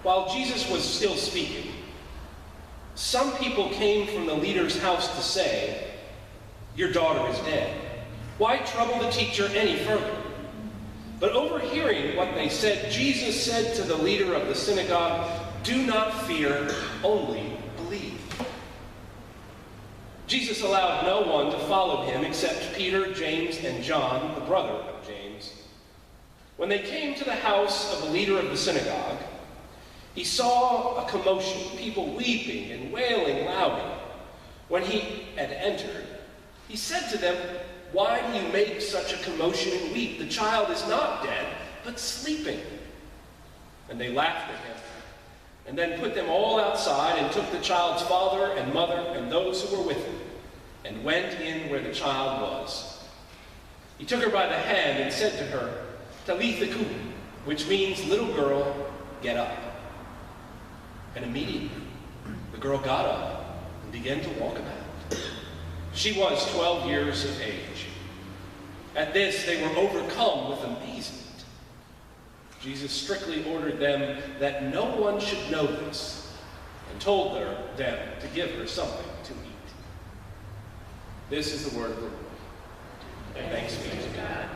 while Jesus was still speaking, some people came from the leader's house to say, "Your daughter is dead. Why trouble the teacher any further?" But overhearing what they said, Jesus said to the leader of the synagogue, "Do not fear, only believe." Jesus allowed no one to follow him except Peter, James, and John, the brother of James. When they came to the house of the leader of the synagogue, he saw a commotion, people weeping and wailing loudly. When he had entered, he said to them, "Why do you make such a commotion and weep? The child is not dead, but sleeping." And they laughed at him, and then put them all outside and took the child's father and mother and those who were with him, and went in where the child was. He took her by the hand and said to her, "Talitha kum," which means, "Little girl, get up." And immediately the girl got up and began to walk about. She was 12 years of age. At this, they were overcome with amazement. Jesus strictly ordered them that no one should know this, and told them to give her something to eat. This is the word of the Lord. Thanks be to God.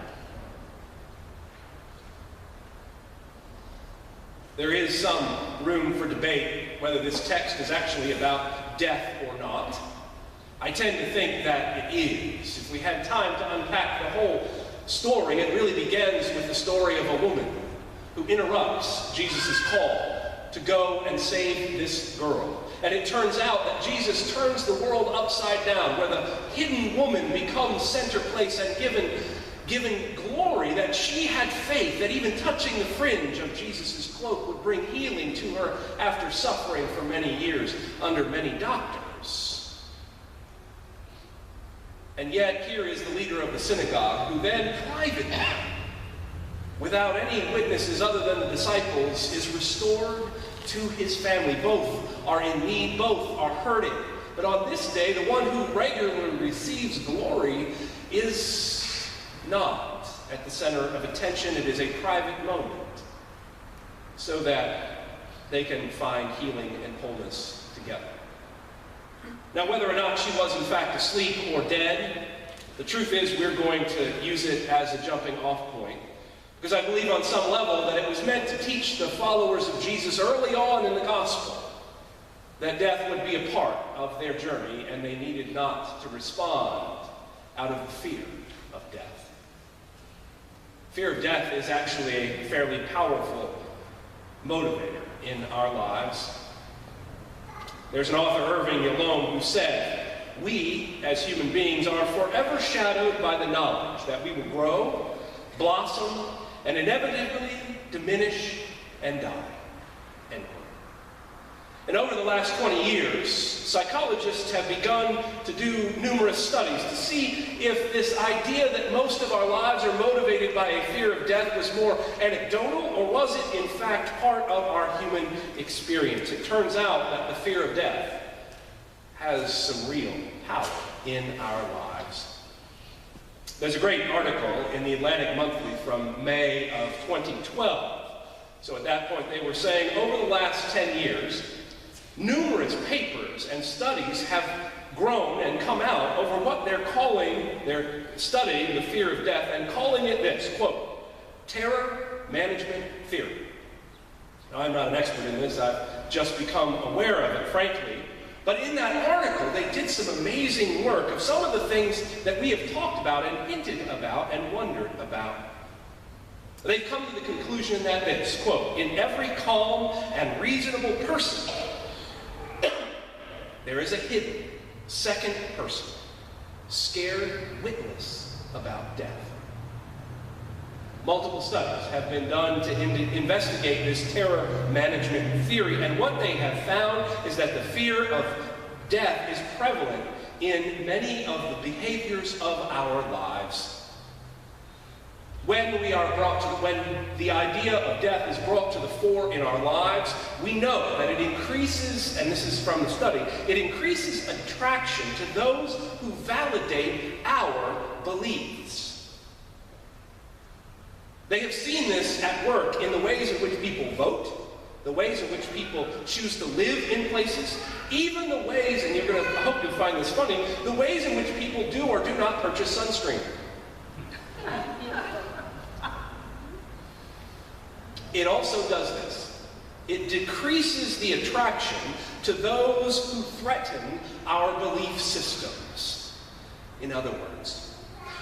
There is some room for debate whether this text is actually about death or not. I tend to think that it is. If we had time to unpack the whole story, it really begins with the story of a woman who interrupts Jesus' call to go and save this girl. And it turns out that Jesus turns the world upside down, where the hidden woman becomes center place and given glory, that she had faith that even touching the fringe of Jesus' cloak would bring healing to her after suffering for many years under many doctors. And yet here is the leader of the synagogue, who then privately, without any witnesses other than the disciples, is restored to his family. Both are in need, both are hurting. But on this day, the one who regularly receives glory is not at the center of attention. It is a private moment, so that they can find healing and wholeness together. Now, whether or not she was in fact asleep or dead, the truth is we're going to use it as a jumping off point, because I believe on some level that it was meant to teach the followers of Jesus early on in the gospel that death would be a part of their journey, and they needed not to respond out of the fear of death. Fear of death is actually a fairly powerful motivator in our lives. There's an author, Irving Yalom, who said, "We, as human beings, are forever shadowed by the knowledge that we will grow, blossom, and inevitably diminish and die." End quote. And over the last 20 years, psychologists have begun to do numerous studies to see if this idea that most of our lives are motivated by a fear of death was more anecdotal, or was it in fact part of our human experience. It turns out that the fear of death has some real power in our lives. There's a great article in the Atlantic Monthly from May of 2012. So at that point they were saying, over the last 10 years, numerous papers and studies have grown and come out over what they're studying the fear of death and calling it this, quote, terror management theory. Now, I'm not an expert in this. I've just become aware of it, frankly. But in that article, they did some amazing work of some of the things that we have talked about and hinted about and wondered about. They've come to the conclusion that this, quote, in every calm and reasonable person, there is a hidden second person, scared witness about death. Multiple studies have been done to investigate this terror management theory, and what they have found is that the fear of death is prevalent in many of the behaviors of our lives. When the idea of death is brought to the fore in our lives, we know that it increases, and this is from the study, it increases attraction to those who validate our beliefs. They have seen this at work in the ways in which people vote, the ways in which people choose to live in places, even the ways, and I hope you'll find this funny, the ways in which people do or do not purchase sunscreen. It also does this. It decreases the attraction to those who threaten our belief systems. In other words,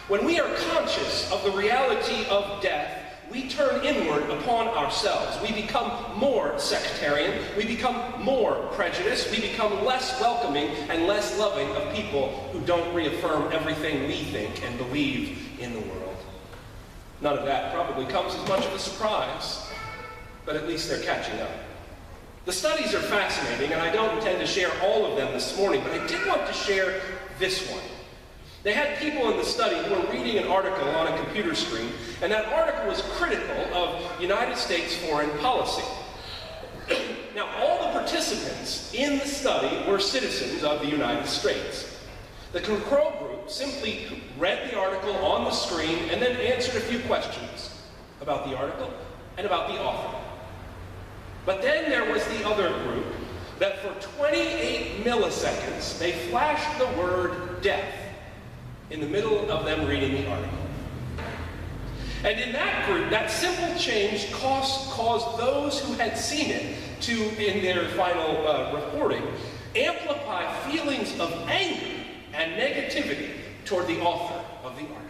when we are conscious of the reality of death, we turn inward upon ourselves. We become more sectarian. We become more prejudiced. We become less welcoming and less loving of people who don't reaffirm everything we think and believe in the world. None of that probably comes as much of a surprise, but at least they're catching up. The studies are fascinating, and I don't intend to share all of them this morning, but I did want to share this one. They had people in the study who were reading an article on a computer screen, and that article was critical of United States foreign policy. Now, all the participants in the study were citizens of the United States. The control group simply read the article on the screen and then answered a few questions about the article and about the author. But then there was the other group that for 28 milliseconds, they flashed the word death in the middle of them reading the article. And in that group, that simple change caused those who had seen it to, in their final reporting, amplify feelings of anger and negativity toward the author of the article.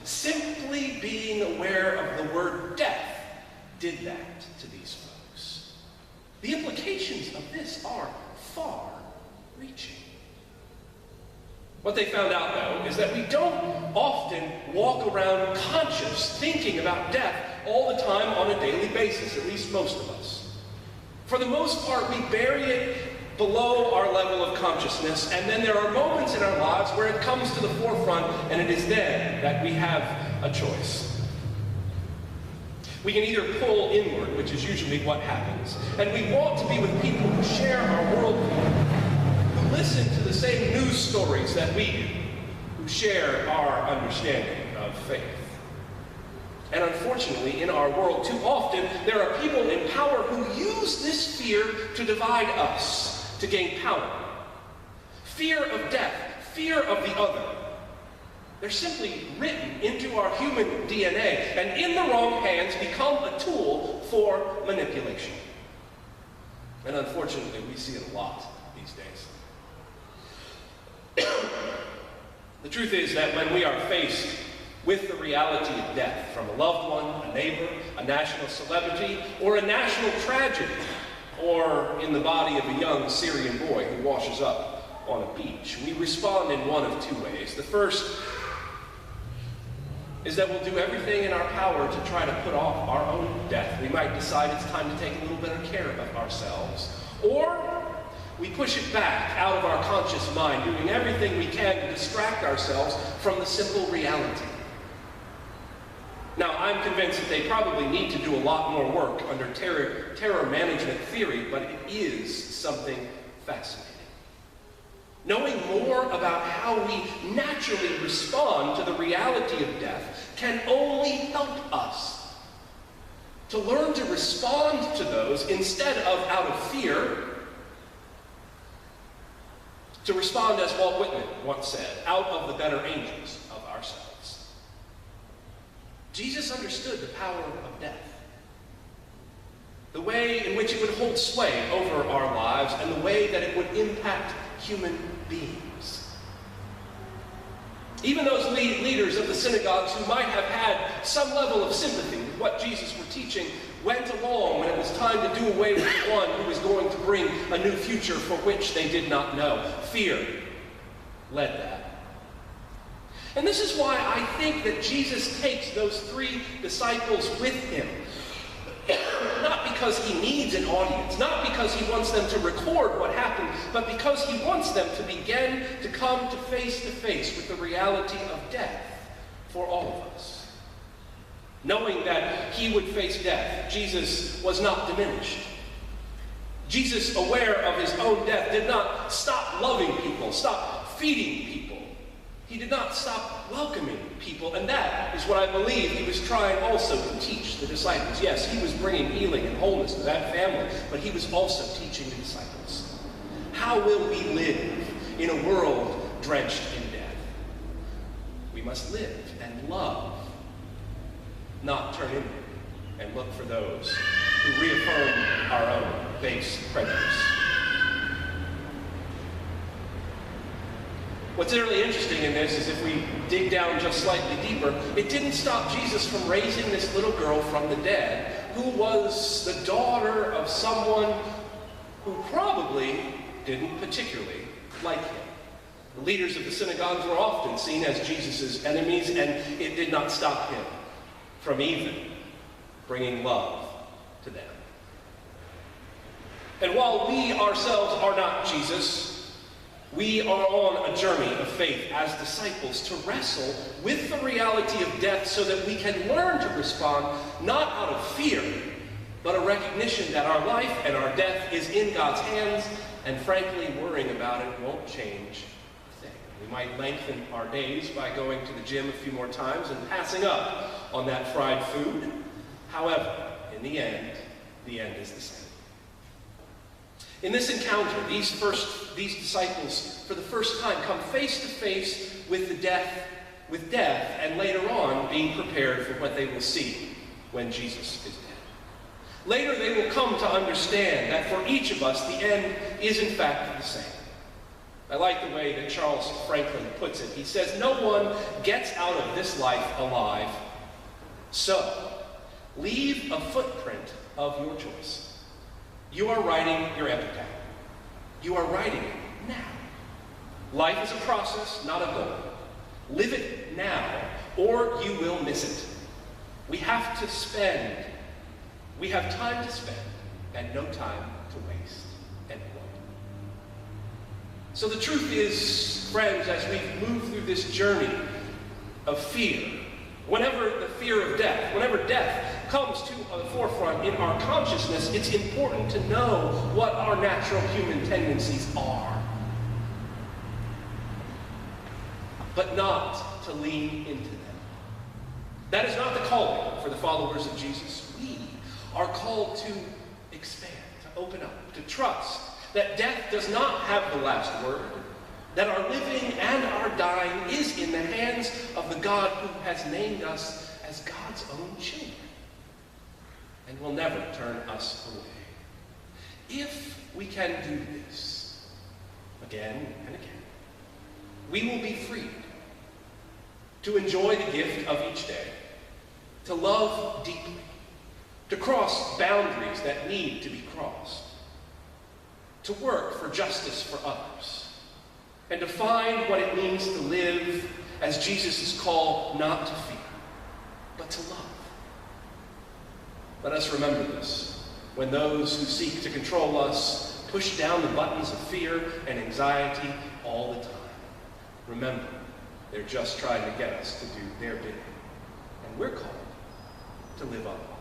Simply being aware of the word death did that to these folks. The implications of this are far-reaching. What they found out, though, is that we don't often walk around conscious, thinking about death all the time on a daily basis, at least most of us. For the most part, we bury it below our level of consciousness, and then there are moments in our lives where it comes to the forefront, and it is then that we have a choice. We can either pull inward, which is usually what happens, and we want to be with people who share our worldview, who listen to the same news stories that we do, who share our understanding of faith. And unfortunately, in our world, too often, there are people in power who use this fear to divide us, to gain power. Fear of death, fear of the other. They're simply written into our human DNA, and in the wrong hands become a tool for manipulation. And unfortunately, we see it a lot these days. The truth is that when we are faced with the reality of death from a loved one, a neighbor, a national celebrity, or a national tragedy, or in the body of a young Syrian boy who washes up on a beach, we respond in one of two ways. The first is that we'll do everything in our power to try to put off our own death. We might decide it's time to take a little bit of care of ourselves. Or we push it back out of our conscious mind, doing everything we can to distract ourselves from the simple reality. Now, I'm convinced that they probably need to do a lot more work under terror management theory, but it is something fascinating. Knowing more about how we naturally respond to the reality of death can only help us to learn to respond to those instead of out of fear, to respond, as Walt Whitman once said, out of the better angels of ourselves. Jesus understood the power of death, the way in which it would hold sway over our lives, and the way that it would impact human beings. Even those leaders of the synagogues who might have had some level of sympathy with what Jesus was teaching went along when it was time to do away with one who was going to bring a new future for which they did not know. Fear led that. And this is why I think that Jesus takes those 3 disciples with him. Not because he needs an audience, not because he wants them to record what happened, but because he wants them to begin to come to face with the reality of death for all of us. Knowing that he would face death, Jesus was not diminished. Jesus, aware of his own death, did not stop loving people, stop feeding people, He did not stop welcoming people, and that is what I believe he was trying also to teach the disciples. Yes, he was bringing healing and wholeness to that family, but he was also teaching the disciples. How will we live in a world drenched in death? We must live and love, not turn inward and look for those who reaffirm our own base prejudice. What's really interesting in this is if we dig down just slightly deeper, it didn't stop Jesus from raising this little girl from the dead, who was the daughter of someone who probably didn't particularly like him. The leaders of the synagogues were often seen as Jesus' enemies, and it did not stop him from even bringing love to them. And while we ourselves are not Jesus, we are on a journey of faith as disciples to wrestle with the reality of death so that we can learn to respond not out of fear, but a recognition that our life and our death is in God's hands, and frankly, worrying about it won't change a thing. We might lengthen our days by going to the gym a few more times and passing up on that fried food. However, in the end is the same. In this encounter, these disciples, for the first time, come face to face with death, and later on being prepared for what they will see when Jesus is dead. Later, they will come to understand that for each of us, the end is in fact the same. I like the way that Charles Franklin puts it. He says, "No one gets out of this life alive, so leave a footprint of your choice. You are writing your epitaph. You are writing it now. Life is a process, not a goal. Live it now, or you will miss it. We have time to spend, and no time to waste." End quote. So the truth is, friends, as we move through this journey of fear, whenever death comes to the forefront in our consciousness, it's important to know what our natural human tendencies are, but not to lean into them. That is not the calling for the followers of Jesus. We are called to expand, to open up, to trust that death does not have the last word, that our living and our dying is in the hands of the God who has named us as God's own children and will never turn us away. If we can do this again and again, we will be freed to enjoy the gift of each day, to love deeply, to cross boundaries that need to be crossed, to work for justice for others, and to find what it means to live as Jesus' call not to fear, but to love. Let us remember this when those who seek to control us push down the buttons of fear and anxiety all the time. Remember, they're just trying to get us to do their bidding, and we're called to live up